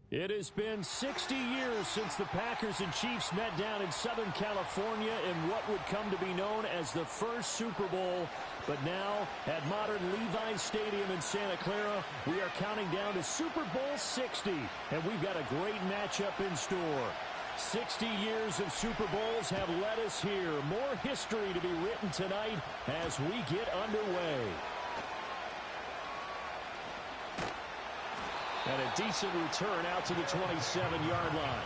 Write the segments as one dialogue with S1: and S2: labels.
S1: It has been 60 years since the Packers and Chiefs met down in Southern California in what would come to be known as the first Super Bowl. But now, at modern Levi's Stadium in Santa Clara, we are counting down to Super Bowl 60. And we've got a great matchup in store. 60 years of Super Bowls have led us here. More history to be written tonight as we get underway. And a decent return out to the 27-yard line.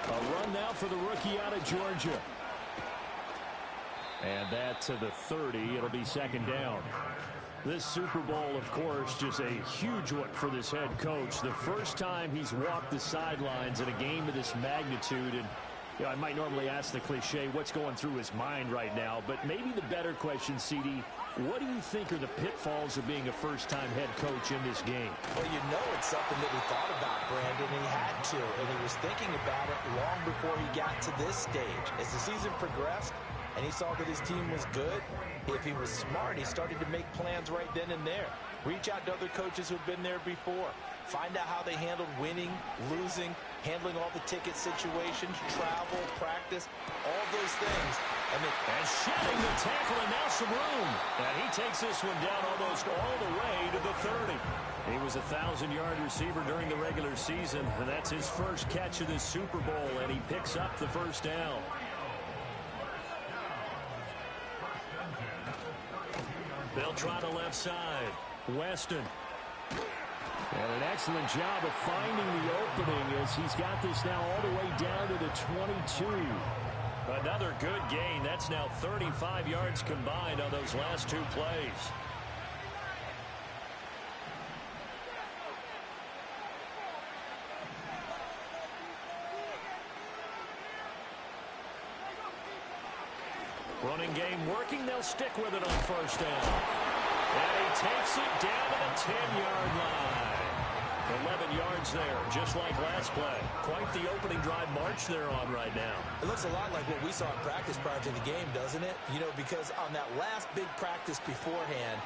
S1: A run now for the rookie out of Georgia. And that to the 30. It'll be second down. This Super Bowl, of course, just a huge one for this head coach. The first time he's walked the sidelines in a game of this magnitude. And you know, I might normally ask the cliche, what's going through his mind right now? But maybe the better question, CD, what do you think are the pitfalls of being a first-time head coach in this game?
S2: Well, you know it's something that he thought about, Brandon, and he had to. And he was thinking about it long before he got to this stage. As the season progressed and he saw that his team was good, if he was smart, he started to make plans right then and there. Reach out to other coaches who've been there before. Find out how they handled winning, losing, handling all the ticket situations, travel, practice, all those things.
S1: And shedding the tackle, and now some room. And he takes this one down almost all the way to the 30. He was a 1,000-yard receiver during the regular season, and that's his first catch of this Super Bowl, and he picks up the first down. They'll try the left side. Weston. And an excellent job of finding the opening as he's got this now all the way down to the 22. Another good gain. That's now 35 yards combined on those last two plays. Running game working. They'll stick with it on first down. And he takes it down to the 10-yard line. 11 yards there, just like last play. Quite the opening drive march they're on right now.
S2: It looks a lot like what we saw in practice prior to the game, doesn't it? You know, because on that last big practice beforehand,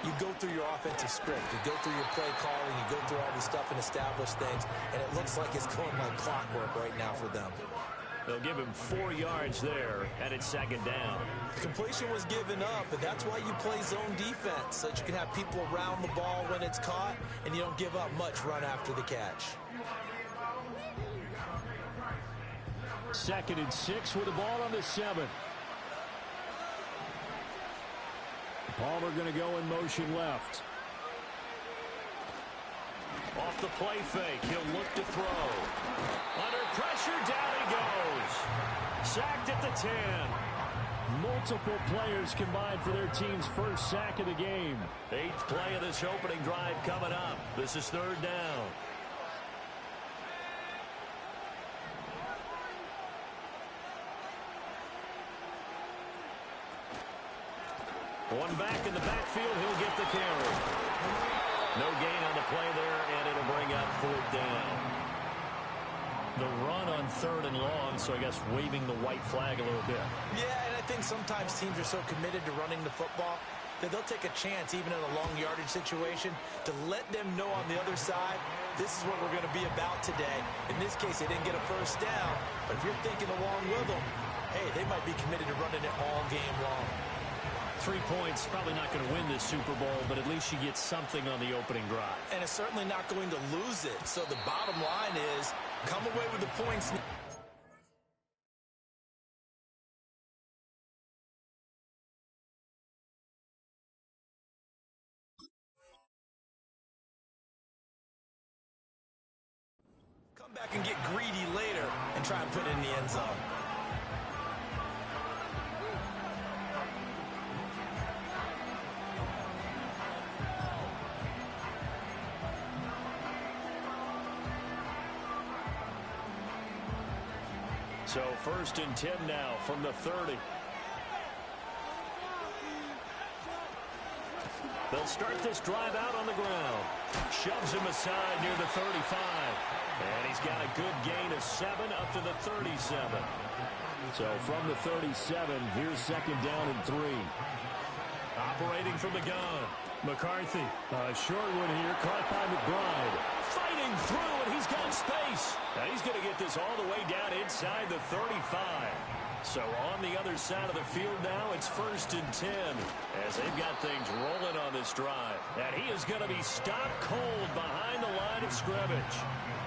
S2: you go through your offensive script. You go through your play calling. You go through all this stuff and establish things. And it looks like it's going like clockwork right now for them.
S1: They'll give him 4 yards there, and it's second down.
S2: The completion was given up, but that's why you play zone defense, so that you can have people around the ball when it's caught, and you don't give up much run after the catch.
S1: 2nd and 6 with the ball on the 7. Palmer going to go in motion left. Off the play fake, he'll look to throw. Under pressure, down he goes. Sacked at the 10. Multiple players combined for their team's first sack of the game. 8th play of this opening drive coming up. This is 3rd down. One back in the backfield, he'll get the carry. No gain on the play there, and it'll bring up 4th down. The run on 3rd and long, so I guess waving the white flag a little bit.
S2: Yeah, and I think sometimes teams are so committed to running the football that they'll take a chance, even in a long yardage situation, to let them know on the other side, this is what we're going to be about today. In this case, they didn't get a first down, but if you're thinking along with them, hey, they might be committed to running it all game long.
S1: 3 points, probably not going to win this Super Bowl, but at least you get something on the opening drive.
S2: And it's certainly not going to lose it. So the bottom line is, come away with the points. Come back and get greedy later and try and put it in the end zone.
S1: So 1st and 10 now from the 30. They'll start this drive out on the ground. Shoves him aside near the 35. And he's got a good gain of 7 up to the 37. So from the 37, here's 2nd down and 3. Operating from the gun. McCarthy. A short one here, caught by McBride. Fighting through, and he's got space. Now he's going to get this all the way down inside the 35. So on the other side of the field now, it's 1st and 10 as they've got things rolling on this drive. And he is going to be stopped cold behind the line of scrimmage.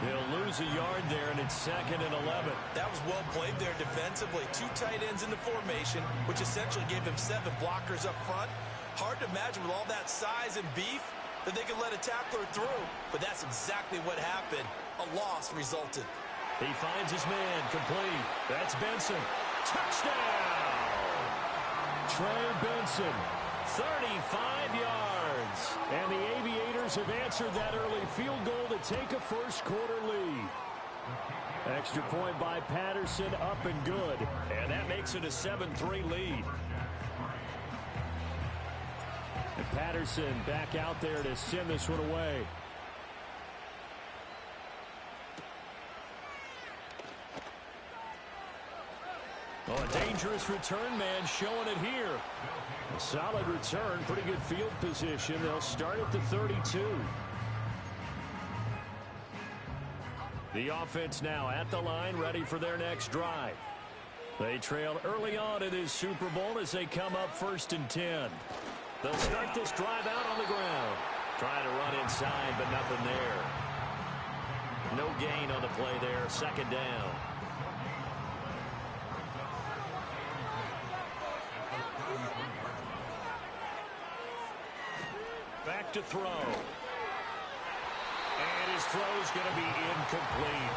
S1: He'll lose a yard there, and it's 2nd and 11.
S2: That was well played there defensively. 2 tight ends in the formation, which essentially gave him 7 blockers up front. Hard to imagine with all that size and beef that they could let a tackler through. But that's exactly what happened. A loss resulted.
S1: He finds his man complete. That's Benson. Touchdown! Trey Benson, 35 yards. And the Aviators have answered that early field goal to take a first-quarter lead. Extra point by Patterson, up and good. And that makes it a 7-3 lead. And Patterson back out there to send this one away. Oh, a dangerous return man showing it here. A solid return, pretty good field position. They'll start at the 32. The offense now at the line, ready for their next drive. They trailed early on in this Super Bowl as they come up 1st and 10. They'll start this drive out on the ground. Trying to run inside, but nothing there. No gain on the play there. 2nd down. Back to throw. And his throw is going to be incomplete.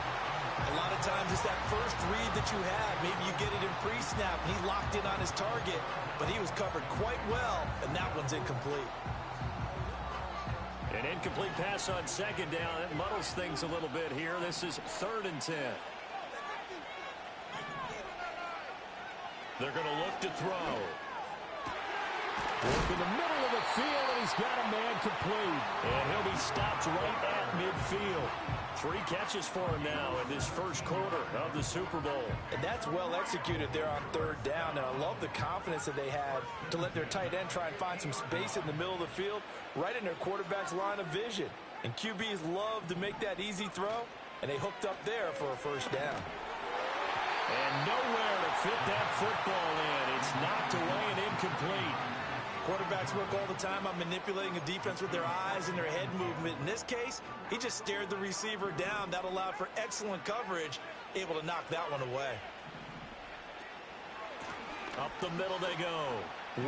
S2: A lot of times it's that first read that you have. Maybe you get it in pre-snap, and he locked in on his target, but he was covered quite well, and that one's incomplete.
S1: An incomplete pass on 2nd down. It muddles things a little bit here. This is 3rd and 10. They're going to look to throw. Work in the middle of the field, and he's got a man complete. And he'll be stopped right at midfield. 3 catches for him now in this first quarter of the Super Bowl.
S2: And that's well executed there on 3rd down. And I love the confidence that they had to let their tight end try and find some space in the middle of the field, right in their quarterback's line of vision. And QBs love to make that easy throw, and they hooked up there for a 1st down.
S1: And nowhere to fit that football in. It's knocked away and incomplete.
S2: Quarterbacks work all the time on manipulating a defense with their eyes and their head movement. In this case, he just stared the receiver down. That allowed for excellent coverage, able to knock that one away.
S1: Up the middle they go.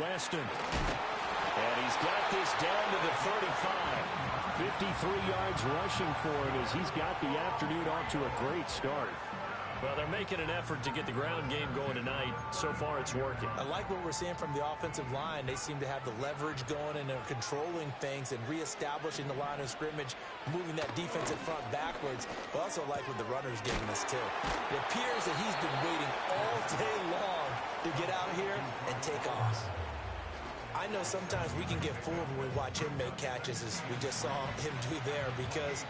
S1: Weston. And he's got this down to the 35. 53 yards rushing for him as he's got the afternoon off to a great start. Well, they're making an effort to get the ground game going tonight. So far, it's working.
S2: I like what we're seeing from the offensive line. They seem to have the leverage going, and they're controlling things and reestablishing the line of scrimmage, moving that defensive front backwards. But also like what the runner's giving us, too. It appears that he's been waiting all day long to get out here and take off. I know sometimes we can get fooled when we watch him make catches, as we just saw him do there, because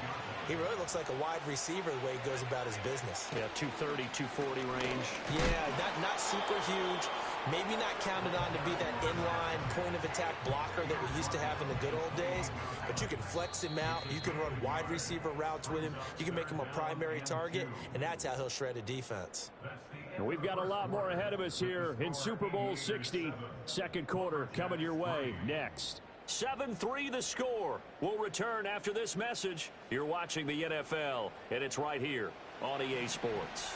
S2: he really looks like a wide receiver the way he goes about his business.
S1: Yeah, 230, 240 range.
S2: Yeah, not super huge. Maybe not counted on to be that inline point-of-attack blocker that we used to have in the good old days. But you can flex him out. You can run wide receiver routes with him. You can make him a primary target, and that's how he'll shred a defense.
S1: And we've got a lot more ahead of us here in Super Bowl 60. 2nd quarter coming your way next. 7-3 the score. We'll return after this message. You're watching the NFL, and it's right here on EA Sports.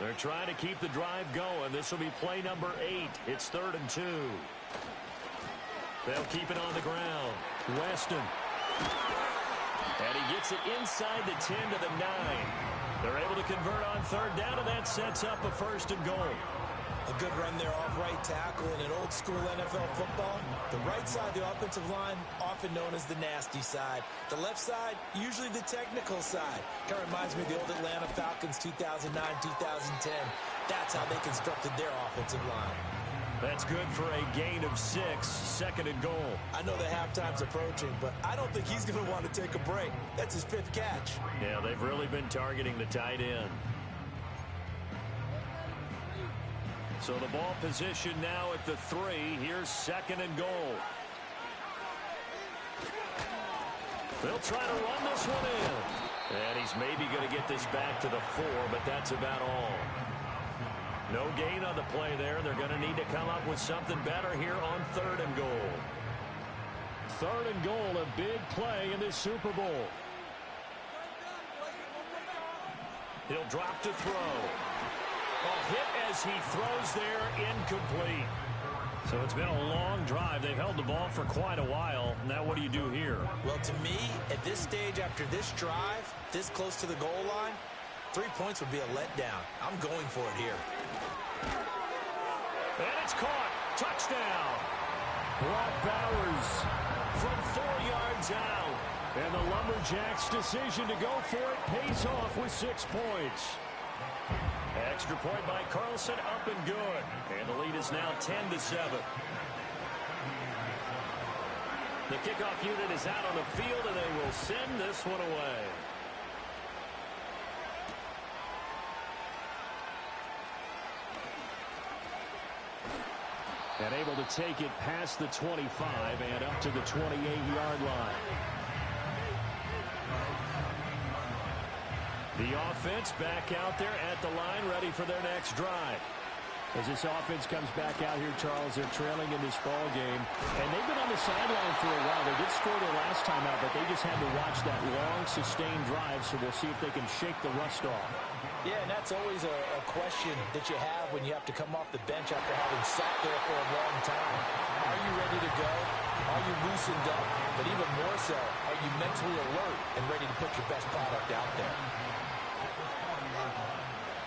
S1: They're trying to keep the drive going. This will be play number 8. It's 3rd and 2. They'll keep it on the ground. Weston. And he gets it inside the 10 to the 9. They're able to convert on 3rd down, and that sets up a 1st and goal.
S2: A good run there off right tackle in an old-school NFL football. The right side of the offensive line, often known as the nasty side. The left side, usually the technical side. Kind of reminds me of the old Atlanta Falcons 2009-2010. That's how they constructed their offensive line.
S1: That's good for a gain of 6, 2nd and goal.
S2: I know the halftime's approaching, but I don't think he's going to want to take a break. That's his 5th catch.
S1: Yeah, they've really been targeting the tight end. So the ball position now at the 3. Here's 2nd and goal. They'll try to run this one in. And he's maybe going to get this back to the 4, but that's about all. No gain on the play there. They're going to need to come up with something better here on 3rd and goal. 3rd and goal, a big play in this Super Bowl. He'll drop to throw. A hit as he throws there, incomplete. So it's been a long drive. They've held the ball for quite a while. Now what do you do here?
S2: Well, to me, at this stage after this drive, this close to the goal line, 3 points would be a letdown. I'm going for it here.
S1: And it's caught. Touchdown. Brock Bowers from 4 yards out. And the Lumberjacks' decision to go for it pays off with 6 points. Extra point by Carlson, up and good. And the lead is now 10-7. The kickoff unit is out on the field, and they will send this one away. And able to take it past the 25 and up to the 28-yard line. The offense back out there at the line, ready for their next drive. As this offense comes back out here, Charles, they're trailing in this ball game. And they've been on the sideline for a while. They did score their last time out, but they just had to watch that long, sustained drive, so we'll see if they can shake the rust off.
S2: Yeah, and that's always a question that you have when you have to come off the bench after having sat there for a long time. Are you ready to go? Are you loosened up? But even more so, are you mentally alert and ready to put your best product out there?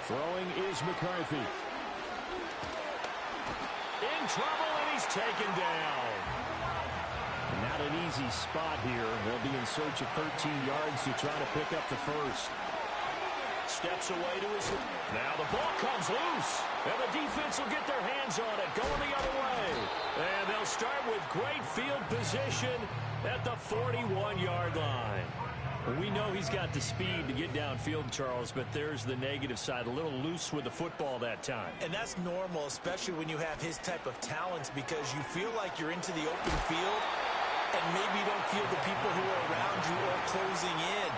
S1: Throwing is McCarthy. In trouble, and he's taken down. Not an easy spot here. They'll be in search of 13 yards to try to pick up the first. Steps away to his... Now the ball comes loose. And the defense will get their hands on it, going the other way. And they'll start with great field position at the 41-yard line. We know he's got the speed to get downfield, Charles, but there's the negative side. A little loose with the football that time.
S2: And that's normal, especially when you have his type of talents, because you feel like you're into the open field, and maybe you don't feel the people who are around you or closing in.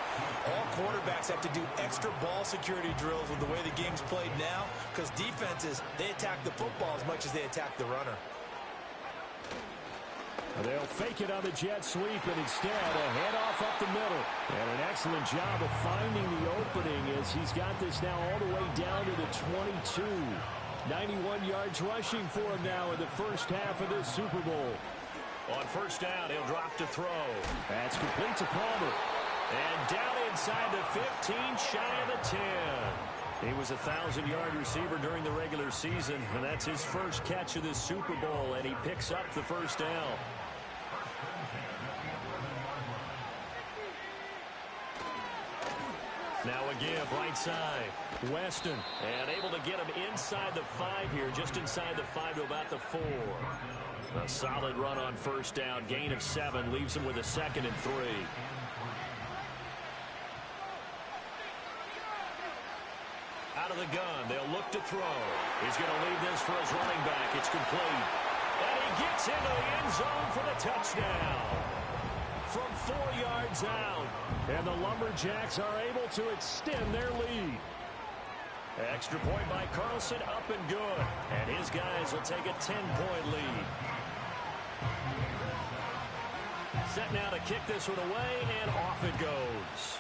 S2: All quarterbacks have to do extra ball security drills with the way the game's played now, because defenses, they attack the football as much as they attack the runner.
S1: They'll fake it on the jet sweep, and instead a handoff up the middle. And an excellent job of finding the opening as he's got this now all the way down to the 22. 91 yards rushing for him now in the first half of this Super Bowl. On first down, he'll drop to throw. That's complete to Palmer. And down inside the 15, shy of the 10. He was a 1,000-yard receiver during the regular season, and that's his first catch of this Super Bowl, and he picks up the first down. Now again, right side, Weston, and able to get him inside the 5 here, just inside the 5 to about the 4. A solid run on first down, gain of 7, leaves him with a 2nd and 3. Out of the gun, they'll look to throw. He's going to leave this for his running back. It's complete. And he gets into the end zone for the touchdown. From 4 yards out. And the Lumberjacks are able to extend their lead. Extra point by Carlson, up and good. And his guys will take a 10-point lead. Set now to kick this one away, and off it goes.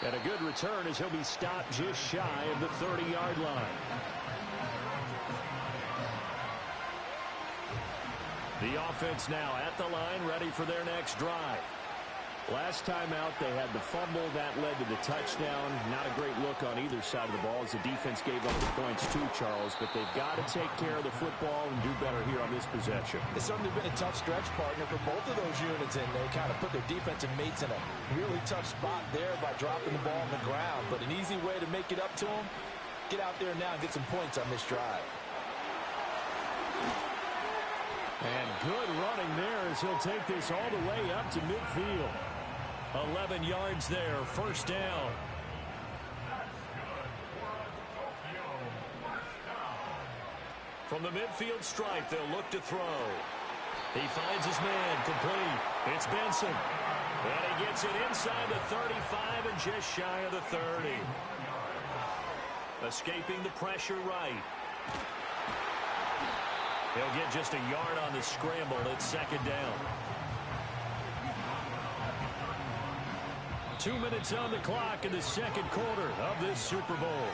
S1: And a good return as he'll be stopped just shy of the 30-yard line. The offense now at the line, ready for their next drive. Last time out, they had the fumble. That led to the touchdown. Not a great look on either side of the ball as the defense gave up the points too, Charles. But they've got to take care of the football and do better here on this possession.
S2: It's certainly been a tough stretch, partner, for both of those units, and they kind of put their defensive mates in a really tough spot there by dropping the ball on the ground. But an easy way to make it up to them, get out there now and get some points on this drive.
S1: And good running there as he'll take this all the way up to midfield. 11 yards there, first down. From the midfield stripe, they'll look to throw. He finds his man, complete. It's Benson. And he gets it inside the 35 and just shy of the 30. Escaping the pressure right. He'll get just a yard on the scramble. It's second down. 2 minutes on the clock in the second quarter of this Super Bowl.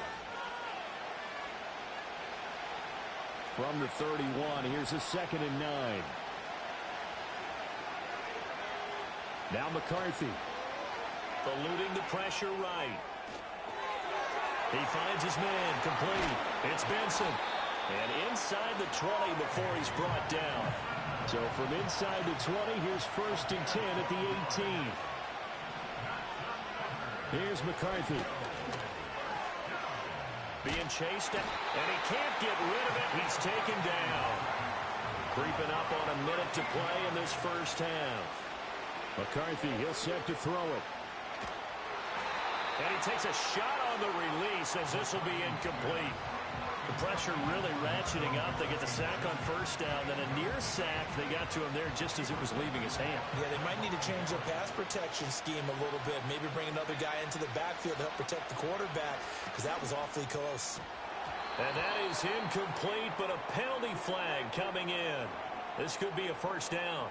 S1: From the 31, here's a 2nd and 9. Now McCarthy. Eluding the pressure right. He finds his man, complete. It's Benson. And inside the 20 before he's brought down. So from inside the 20, here's 1st and 10 at the 18. Here's McCarthy. Being chased, and he can't get rid of it. He's taken down. Creeping up on a minute to play in this first half. McCarthy, he'll set to throw it. And he takes a shot on the release as this will be incomplete. The pressure really ratcheting up. They get the sack on first down. Then a near sack. They got to him there just as it was leaving his hand.
S2: Yeah, they might need to change their pass protection scheme a little bit. Maybe bring another guy into the backfield to help protect the quarterback, because that was awfully close.
S1: And that is incomplete, but a penalty flag coming in. This could be a first down.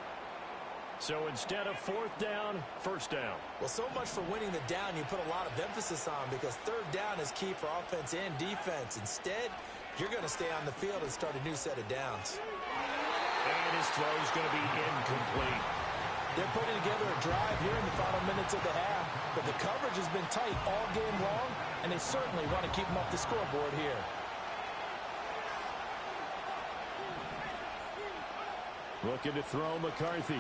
S1: So instead of 4th down, first down.
S2: Well, so much for winning the down you put a lot of emphasis on, because 3rd down is key for offense and defense. Instead, you're going to stay on the field and start a new set of downs.
S1: And his throw is going to be incomplete.
S2: They're putting together a drive here in the final minutes of the half, but the coverage has been tight all game long, and they certainly want to keep them up the scoreboard here.
S1: Looking to throw McCarthy.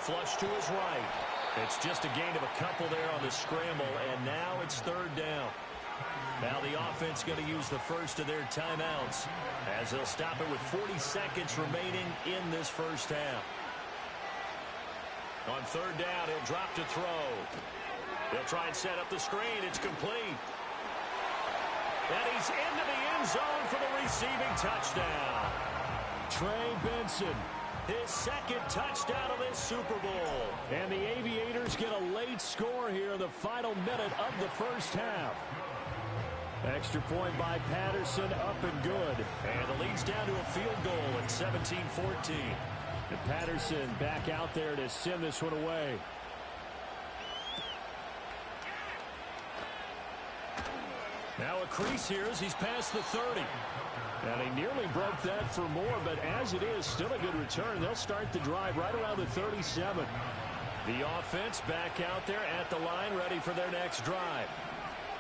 S1: Flush to his right. It's just a gain of a couple there on the scramble, and now it's 3rd down. Now the offense going to use the first of their timeouts as they'll stop it with 40 seconds remaining in this first half. On 3rd down, he'll drop to throw. He'll try and set up the screen. It's complete. And he's into the end zone for the receiving touchdown. Trey Benson. His 2nd touchdown of this Super Bowl. And the Aviators get a late score here in the final minute of the first half. Extra point by Patterson, up and good. And the lead's down to a field goal at 17-14. And Patterson back out there to send this one away. Now a crease here as he's past the 30. And he nearly broke that for more, but as it is, still a good return. They'll start the drive right around the 37. The offense back out there at the line, ready for their next drive.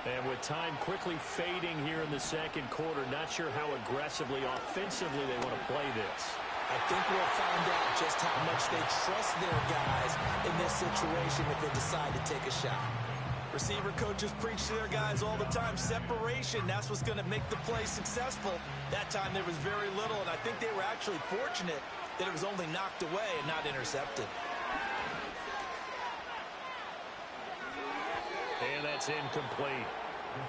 S1: And with time quickly fading here in the second quarter, not sure how aggressively, offensively they want to play this.
S2: I think we'll find out just how much they trust their guys in this situation if they decide to take a shot. Receiver coaches preach to their guys all the time. Separation, that's what's going to make the play successful. That time there was very little, and I think they were actually fortunate that it was only knocked away and not intercepted.
S1: And that's incomplete.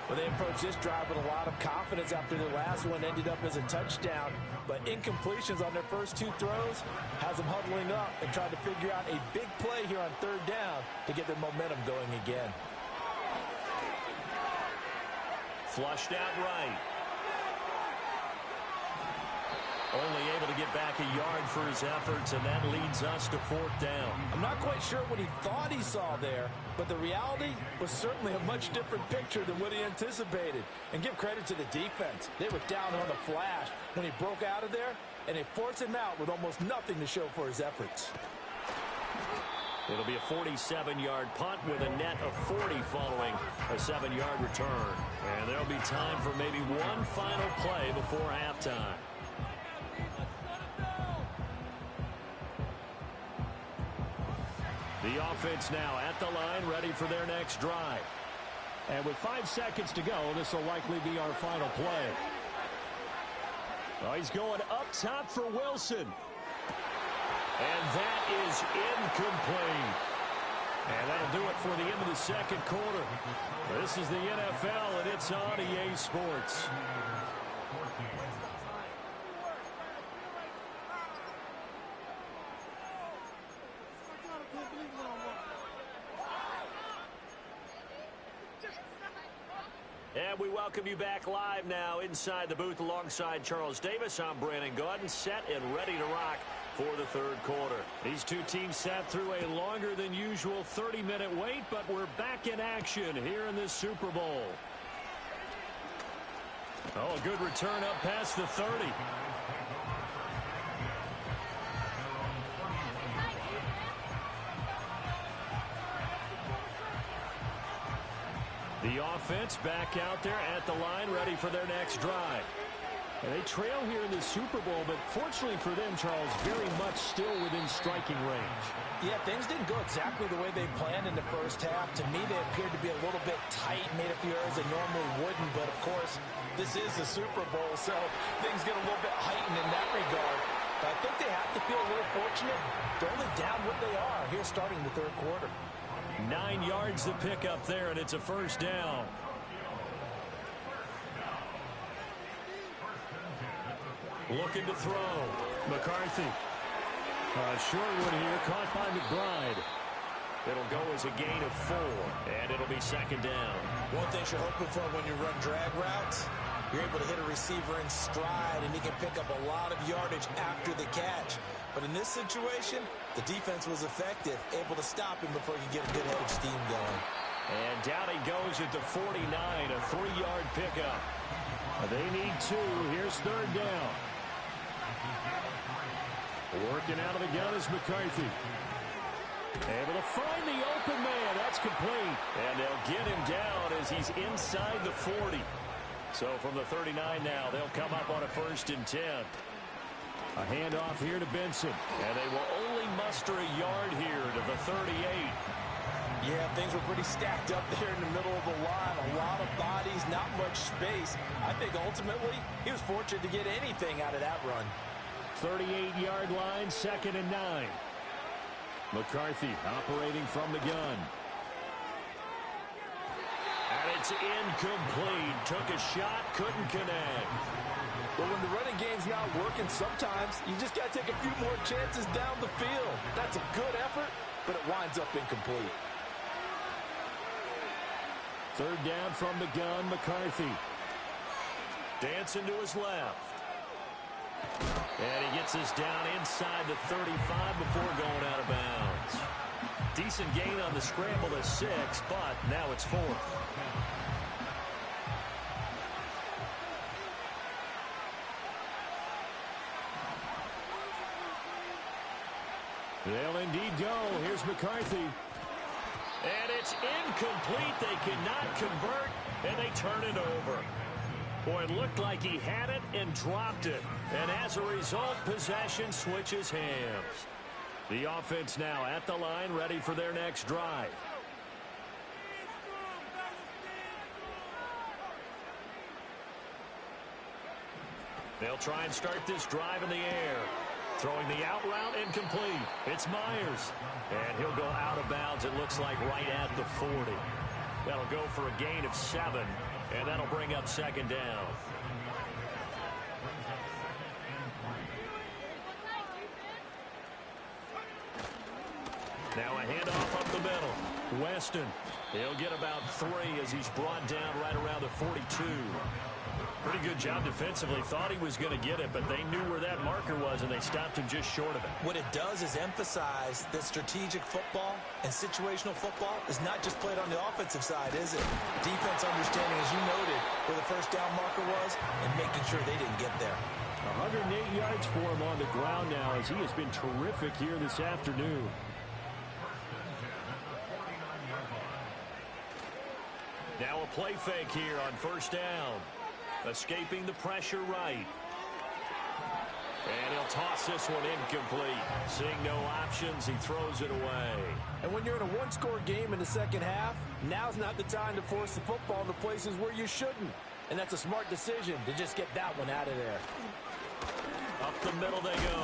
S2: Well, they approached this drive with a lot of confidence after their last one ended up as a touchdown. But incompletions on their first 2 throws has them huddling up and trying to figure out a big play here on 3rd down to get their momentum going again.
S1: Flushed out right. Only able to get back a yard for his efforts, and that leads us to 4th down.
S2: I'm not quite sure what he thought he saw there, but the reality was certainly a much different picture than what he anticipated. And give credit to the defense. They were down on the flash when he broke out of there, and they forced him out with almost nothing to show for his efforts.
S1: It'll be a 47-yard punt with a net of 40 following a 7-yard return. And there'll be time for maybe one final play before halftime. The offense now at the line, ready for their next drive. And with 5 seconds to go, this will likely be our final play. Oh, he's going up top for Wilson. And that is incomplete. And that'll do it for the end of the second quarter. This is the NFL, and it's on EA Sports. And we welcome you back live now inside the booth alongside Charles Davis. I'm Brandon Gaudin, set and ready to rock for the third quarter. These two teams sat through a longer than usual 30-minute wait, but we're back in action here in this Super Bowl. Oh, a good return up past the 30. The offense back out there at the line, ready for their next drive. And they trail here in the Super Bowl, but fortunately for them, Charles, very much still within striking range.
S2: Yeah, things didn't go exactly the way they planned in the first half. To me, they appeared to be a little bit tight, made a few errors they normally wouldn't. But, of course, this is the Super Bowl, so things get a little bit heightened in that regard. But I think they have to feel a little fortunate. They're only down what they are here starting the third quarter.
S1: 9 yards to pick up there, and it's a first down. Looking to throw. McCarthy. Short one here, caught by McBride. It'll go as a gain of 4, and it'll be second down.
S2: One thing you're hoping for when you run drag routes, you're able to hit a receiver in stride, and he can pick up a lot of yardage after the catch. But in this situation, the defense was effective, able to stop him before he could get a good head of steam going.
S1: And down he goes at the 49, a 3-yard pickup. They need 2. Here's third down. Working out of the gun is McCarthy. Able to find the open man. That's complete. And they'll get him down as he's inside the 40. So from the 39 now, they'll come up on a 1st and 10. A handoff here to Benson. And they will only muster a yard here to the 38.
S2: Yeah, things were pretty stacked up there in the middle of the line. A lot of bodies, not much space. I think ultimately he was fortunate to get anything out of that run.
S1: 38-yard line, 2nd and 9. McCarthy operating from the gun. And it's incomplete. Took a shot, couldn't connect.
S2: But when the running game's not working, sometimes you just got to take a few more chances down the field. That's a good effort, but it winds up incomplete.
S1: Third down from the gun, McCarthy. Dancing to his left. And he gets us down inside the 35 before going out of bounds. Decent gain on the scramble to 6, but now it's 4th. They'll indeed go. Here's McCarthy. And it's incomplete. They cannot convert, and they turn it over. Boy, it looked like he had it and dropped it. And as a result, possession switches hands. The offense now at the line, ready for their next drive. They'll try and start this drive in the air. Throwing the out route, incomplete. It's Myers. And he'll go out of bounds, it looks like, right at the 40. That'll go for a gain of 7. And that'll bring up second down. Now a handoff up the middle. Weston. He'll get about 3 as he's brought down right around the 42. Pretty good job defensively. Thought he was going to get it, but they knew where that marker was, and they stopped him just short of it.
S2: What it does is emphasize that strategic football and situational football is not just played on the offensive side, is it? Defense understanding, as you noted, where the first down marker was and making sure they didn't get there.
S1: 108 yards for him on the ground now as he has been terrific here this afternoon. Now a play fake here on first down. Escaping the pressure right. And he'll toss this one incomplete. Seeing no options, he throws it away.
S2: And when you're in a one-score game in the second half, now's not the time to force the football in the places where you shouldn't. And that's a smart decision to just get that one out of there.
S1: Up the middle they go.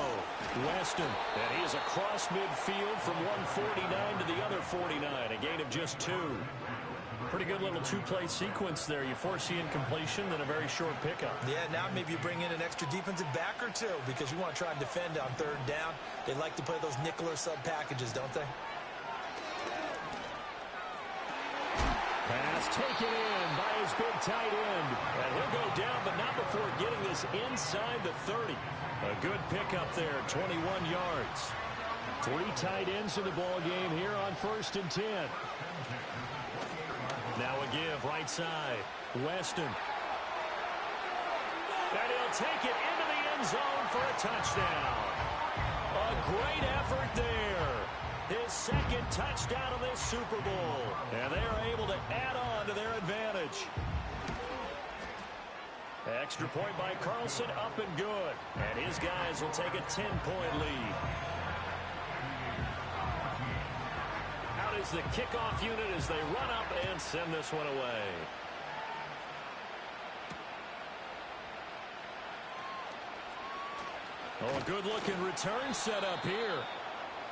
S1: Weston. And he is across midfield from 149 to the other 49. A gain of just 2. Pretty good little two-play sequence there. You force the incompletion, then a very short pickup.
S2: Yeah, now maybe you bring in an extra defensive back or two because you want to try and defend on third down. They like to play those nickel or sub packages, don't they?
S1: Pass taken in by his big tight end. And he'll go down, but not before getting this inside the 30. A good pickup there, 21 yards. 3 tight ends in the ball game here on 1st and 10. Now a give right side. Weston. And he'll take it into the end zone for a touchdown. A great effort there. His second touchdown of this Super Bowl. And they are able to add on to their advantage. Extra point by Carlson, up and good. And his guys will take a 10-point lead. Out is the kickoff unit as they run up and send this one away. Oh, a good-looking return set up here.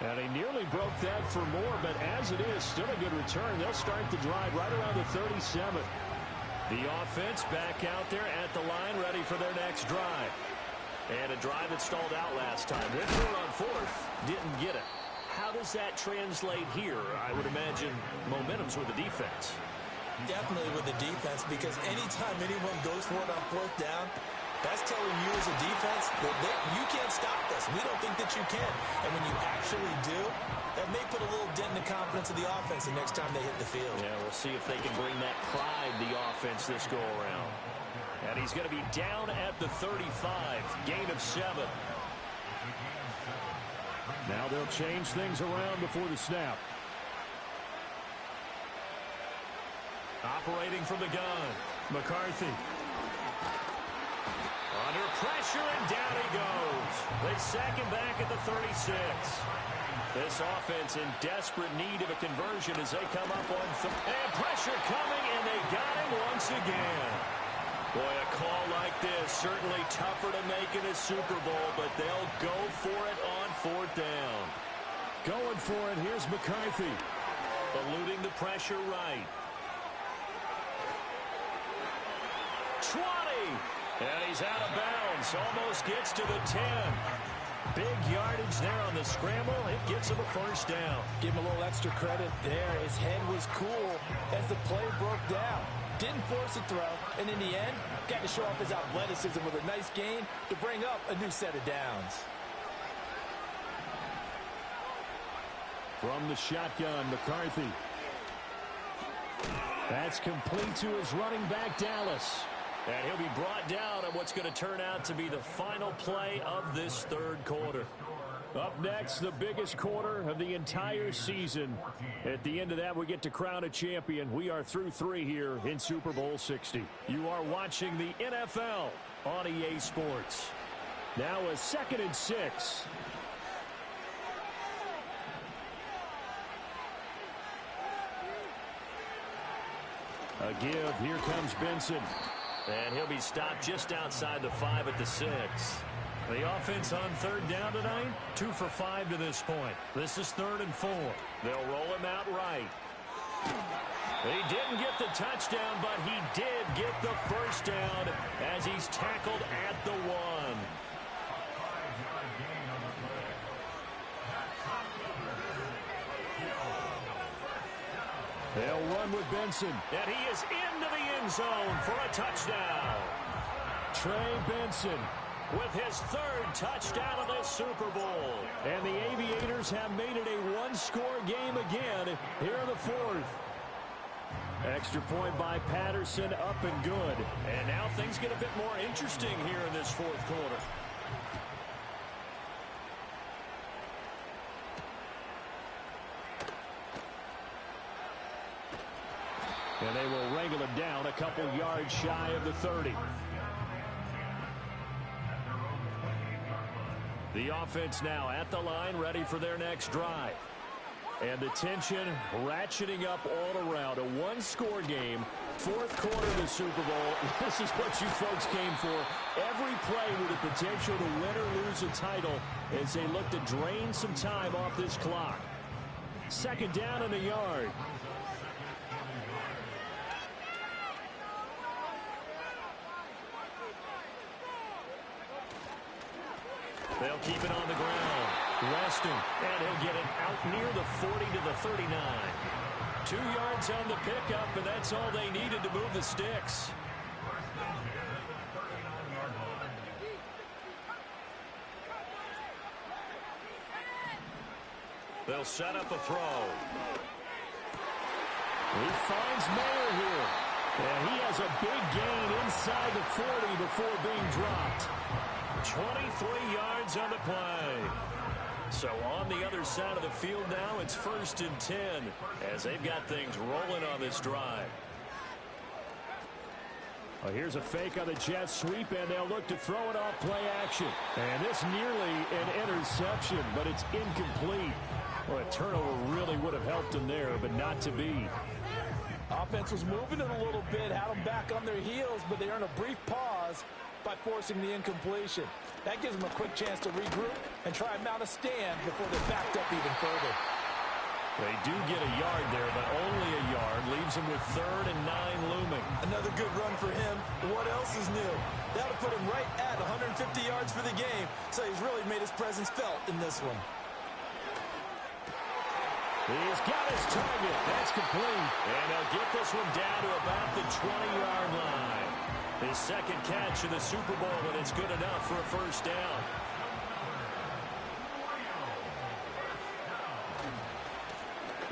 S1: And he nearly broke that for more, but as it is, still a good return. They'll start the drive right around the 37. The offense back out there at the line, ready for their next drive. And a drive that stalled out last time. Went for it on 4th, didn't get it. How does that translate here? I would imagine momentum's with the defense.
S2: Definitely with the defense, because anytime anyone goes for it on 4th down, that's telling you as a defense that you can't stop us. We don't think that you can. And when you actually do, that may put a little dent in the confidence of the offense the next time they hit the field.
S1: Yeah, we'll see if they can bring that pride, the offense, this go-around. And he's going to be down at the 35, gain of 7. Now they'll change things around before the snap. Operating from the gun, McCarthy. Under pressure, and down he goes. They sack him back at the 36. This offense in desperate need of a conversion as they come up on and pressure coming, and they got him once again. Boy, a call like this, certainly tougher to make in a Super Bowl, but they'll go for it on 4th down. Going for it, here's McCarthy. Eluding the pressure right. 20. And he's out of bounds. Almost gets to the 10. Big yardage there on the scramble. It gets him a 1st down.
S2: Give him a little extra credit there. His head was cool as the play broke down. Didn't force a throw. And in the end, got to show off his athleticism with a nice gain to bring up a new set of downs.
S1: From the shotgun, McCarthy. That's complete to his running back, Dallas. And he'll be brought down on what's going to turn out to be the final play of this 3rd quarter. Up next, the biggest quarter of the entire season. At the end of that, we get to crown a champion. We are through 3 here in Super Bowl 60. You are watching the NFL on EA Sports. Now a 2nd and 6. A give. Here comes Benson. And he'll be stopped just outside the 5 at the 6. The offense on 3rd down tonight, 2 for 5 to this point. This is 3rd and 4. They'll roll him out right. He didn't get the touchdown, but he did get the 1st down as he's tackled at the 1. They'll run with Benson, and he is into the end zone for a touchdown. Trey Benson with his 3rd touchdown of this Super Bowl. And the Aviators have made it a one-score game again here in the 4th. Extra point by Patterson, up and good. And now things get a bit more interesting here in this 4th quarter. And they will wrangle him down a couple yards shy of the 30. The offense now at the line, ready for their next drive. And the tension ratcheting up all around. A one-score game, fourth quarter of the Super Bowl. This is what you folks came for. Every play with the potential to win or lose a title as they look to drain some time off this clock. Second down and a yard. They'll keep it on the ground. Weston, and he'll get it out near the 40 to the 39. 2 yards on the pickup, and that's all they needed to move the sticks. They'll set up a throw. He finds Mayer here. And he has a big gain inside the 40 before being dropped. 23 yards on the play. So on the other side of the field now, it's 1st and 10 as they've got things rolling on this drive. Well, here's a fake on the jet sweep, and they'll look to throw it off play action. And this nearly an interception, but it's incomplete. Well, a turnover really would have helped them there, but not to be.
S2: Offense was moving it a little bit, had them back on their heels, but they earned a brief pause by forcing the incompletion. That gives them a quick chance to regroup and try and mount a stand before they're backed up even further.
S1: They do get a yard there, but only a yard. Leaves them with 3rd and 9 looming.
S2: Another good run for him. What else is new? That'll put him right at 150 yards for the game, so he's really made his presence felt in this one.
S1: He's got his target. That's complete. And they'll get this one down to about the 20-yard line. His second catch in the Super Bowl, and it's good enough for a first down.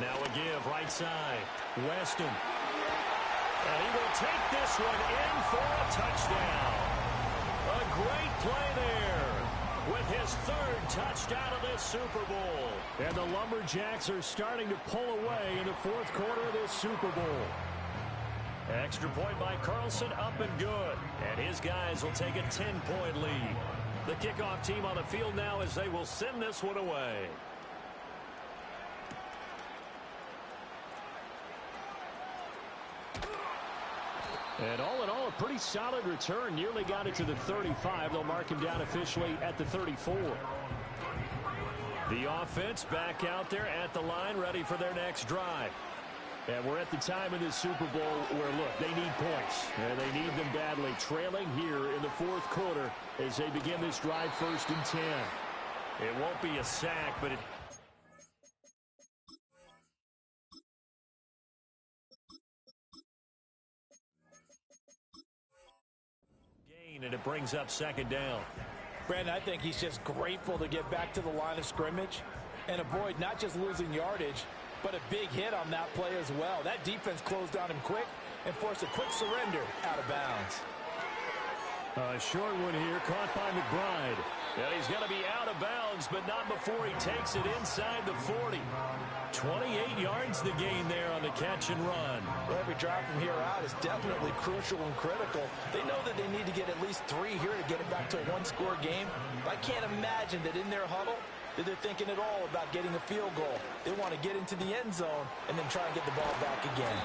S1: Now a give, right side. Weston. And he will take this one in for a touchdown. A great play there with his 3rd touchdown of this Super Bowl. And the Lumberjacks are starting to pull away in the 4th quarter of this Super Bowl. Extra point by Carlson, up and good. And his guys will take a 10-point lead. The kickoff team on the field now as they will send this one away. And all in all, a pretty solid return. Nearly got it to the 35. They'll mark him down officially at the 34. The offense back out there at the line, ready for their next drive. And we're at the time in this Super Bowl where, look, they need points. And they need them badly. Trailing here in the 4th quarter as they begin this drive, 1st and 10. It won't be a sack, but it... and it brings up 2nd down.
S2: Brandon, I think he's just grateful to get back to the line of scrimmage and avoid not just losing yardage, but a big hit on that play as well. That defense closed on him quick and forced a quick surrender out of bounds.
S1: A short one here, caught by McBride. And he's going to be out of bounds, but not before he takes it inside the 40. 28 yards the gain there on the catch and run.
S2: Well, every drive from here out is definitely crucial and critical. They know that they need to get at least 3 here to get it back to a one-score game. But I can't imagine that in their huddle that they're thinking at all about getting a field goal. They want to get into the end zone and then try and get the ball back again.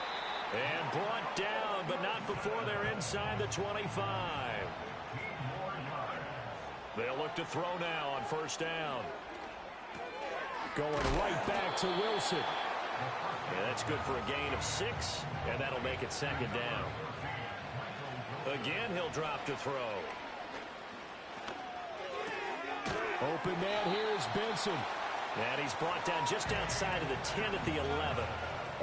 S1: And brought down, but not before they're inside the 25. They'll look to throw now on 1st down. Going right back to Wilson. Yeah, that's good for a gain of 6, and that'll make it 2nd down. Again, he'll drop to throw. Open man here is Benson. And he's brought down just outside of the 10 at the 11.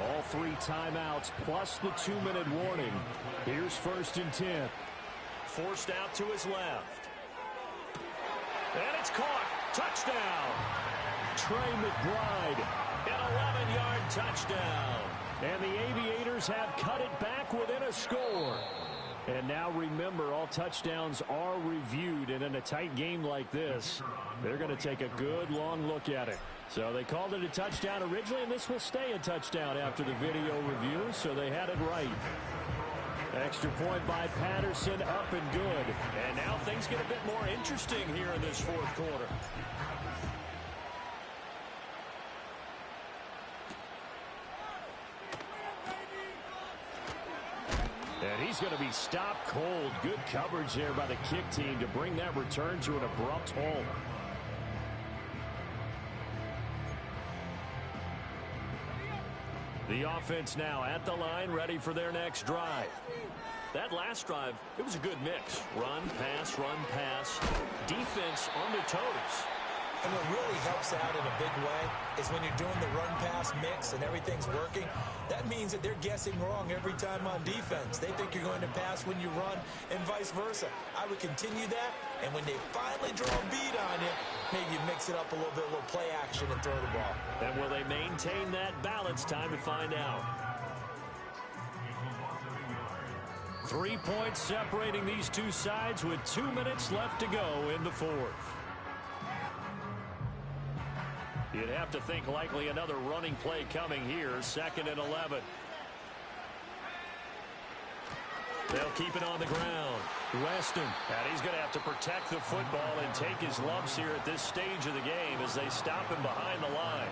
S1: All 3 timeouts plus the 2-minute warning. Here's 1st and 10. Forced out to his left. And it's caught. Touchdown. Trey McBride. An 11-yard touchdown. And the Aviators have cut it back within a score. And now remember, all touchdowns are reviewed, and in a tight game like this, they're going to take a good long look at it. So they called it a touchdown originally, and this will stay a touchdown after the video review, so they had it right. Extra point by Patterson, up and good. And now things get a bit more interesting here in this fourth quarter. And he's going to be stopped cold. Good coverage there by the kick team to bring that return to an abrupt halt. The offense now at the line, ready for their next drive. That last drive, it was a good mix. Run, pass, defense on their toes.
S2: And what really helps out in a big way is when you're doing the run-pass mix and everything's working, that means that they're guessing wrong every time on defense. They think you're going to pass when you run and vice versa. I would continue that, and when they finally draw a beat on you, maybe you mix it up a little bit, a little play action and throw the ball.
S1: And will they maintain that balance? Time to find out. 3 points separating these two sides with 2 minutes left to go in the fourth. You'd have to think likely another running play coming here. 2nd and 11. They'll keep it on the ground. Weston, and he's going to have to protect the football and take his lumps here at this stage of the game as they stop him behind the line.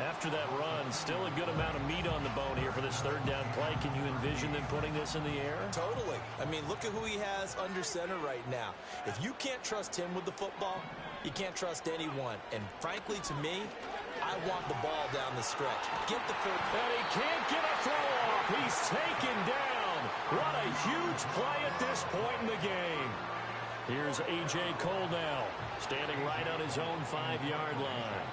S1: After that run, still a good amount of meat on the bone here for this 3rd down play. Can you envision them putting this in the air?
S2: Totally. I mean, look at who he has under center right now. If you can't trust him with the football, you can't trust anyone. And frankly, to me, I want the ball down the stretch. Get the football.
S1: And he can't get a throw off. He's taken down. What a huge play at this point in the game. Here's A.J. Cole now, standing right on his own 5-yard line.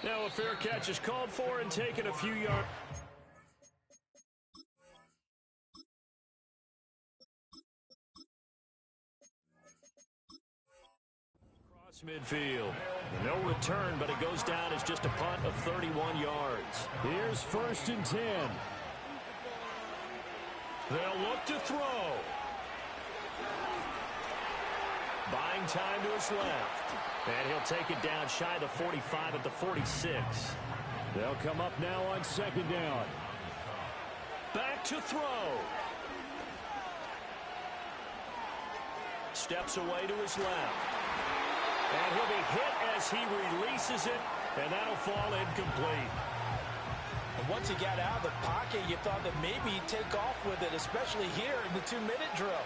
S1: Now a fair catch is called for and taken a few yards. Across midfield. No return, but it goes down as just a punt of 31 yards. Here's 1st and 10. They'll look to throw. Buying time to his left. And he'll take it down shy of the 45 at the 46. They'll come up now on 2nd down. Back to throw. Steps away to his left. And he'll be hit as he releases it, and that'll fall incomplete.
S2: And once he got out of the pocket, you thought that maybe he'd take off with it, especially here in the 2-minute drill.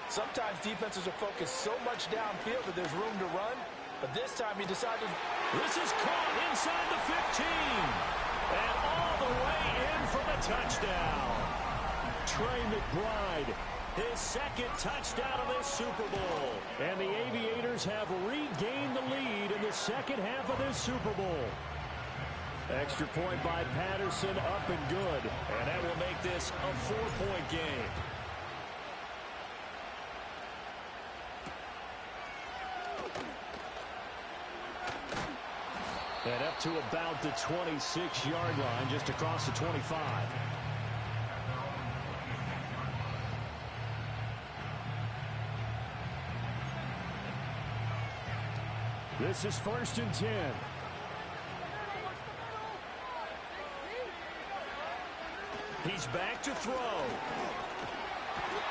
S2: Sometimes defenses are focused so much downfield that there's room to run. But this time he decided.
S1: This is caught inside the 15. And all the way in for the touchdown. Trey McBride, his 2nd touchdown of this Super Bowl. And the Aviators have regained the lead in the 2nd half of this Super Bowl. Extra point by Patterson, up and good. And that will make this a 4-point game. And up to about the 26-yard line, just across the 25. This is 1st and 10. He's back to throw.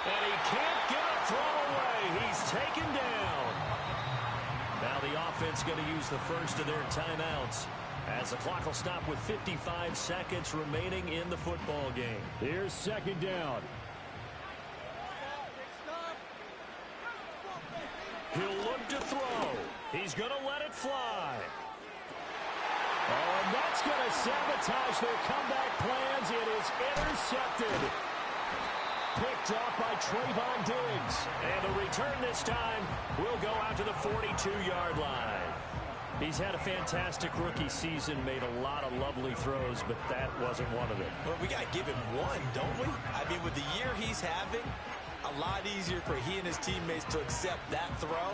S1: And he can't get a throw away. He's taken down. Now the offense going to use the first of their timeouts as the clock will stop with 55 seconds remaining in the football game. Here's 2nd down. He'll look to throw. He's going to let it fly. Oh, and that's going to sabotage their comeback plans. It is intercepted. Picked off by Trayvon Diggs. And the return this time will go out to the 42-yard line. He's had a fantastic rookie season, made a lot of lovely throws, but that wasn't one of them.
S2: Well, we got to give him one, don't we? I mean, with the year he's having, a lot easier for he and his teammates to accept that throw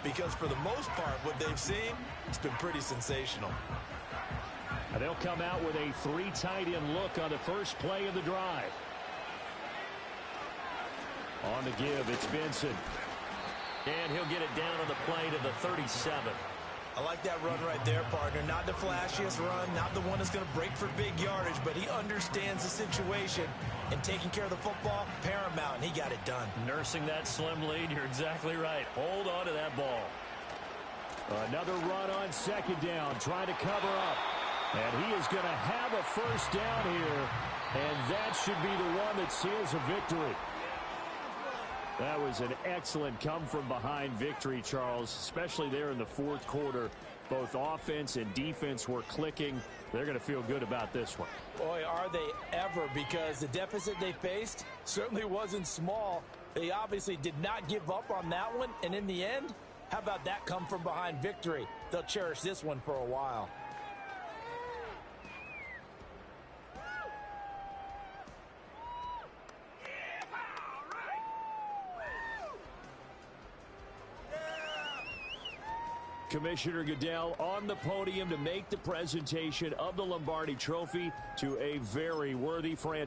S2: because for the most part, what they've seen, it's been pretty sensational.
S1: They'll come out with a 3 tight end look on the first play of the drive. On the give, it's Benson. And he'll get it down on the play to the 37.
S2: I like that run right there, partner. Not the flashiest run, not the one that's going to break for big yardage, but he understands the situation, and taking care of the football, paramount, and he got it done.
S1: Nursing that slim lead, you're exactly right. Hold on to that ball. Another run on second down, trying to cover up. And he is going to have a first down here, and that should be the one that seals a victory. That was an excellent come-from-behind victory, Charles, especially there in the fourth quarter. Both offense and defense were clicking. They're going to feel good about this one.
S2: Boy, are they ever, because the deficit they faced certainly wasn't small. They obviously did not give up on that one, and in the end, how about that come-from-behind victory? They'll cherish this one for a while.
S1: Commissioner Goodell on the podium to make the presentation of the Lombardi Trophy to a very worthy franchise.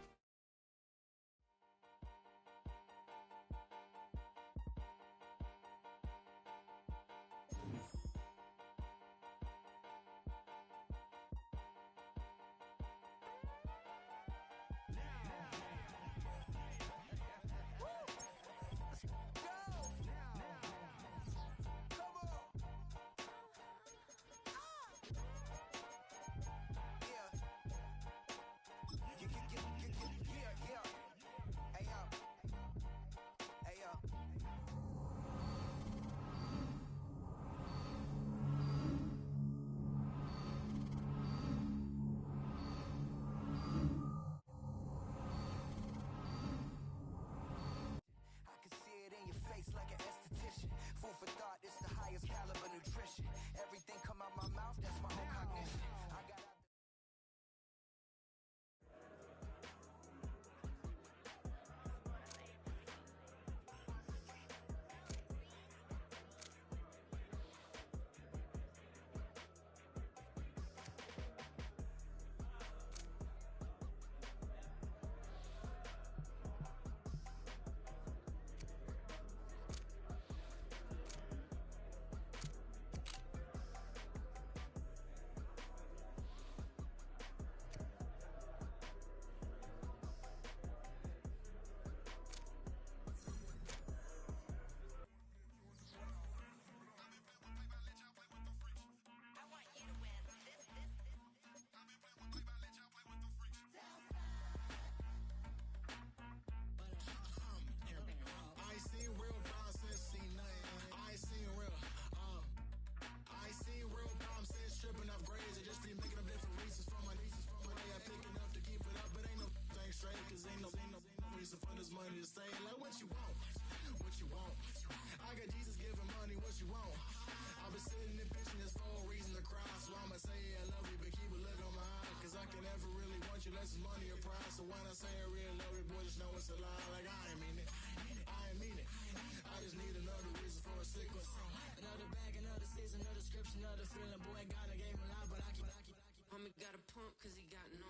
S3: Homie got a pump cause he got no.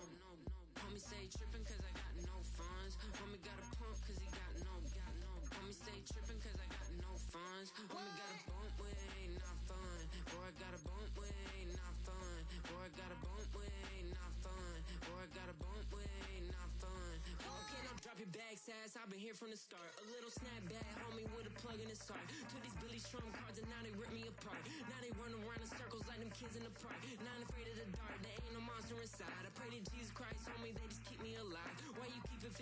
S3: Homie say trippin' cause I got no funds. Homie got a pump cause he got no. Homie say trippin' cause I got no funds. Homie got a bump with ain't not fun. Boy, I got a bump with ain't not fun. Boy, I got a bump with ain't not fun. Boy, I got a bump with ain't not fun. Okay, now drop your bag, sass. I've been here from the start. A little snapback, homie, with a plug in his heart. Took these Billy Strum cards and now they rip me apart. Now they run around in circles like them kids in the park. Not afraid of the dark, there ain't no monster inside. I pray to Jesus Christ, homie, they just keep me alive. Why you keep it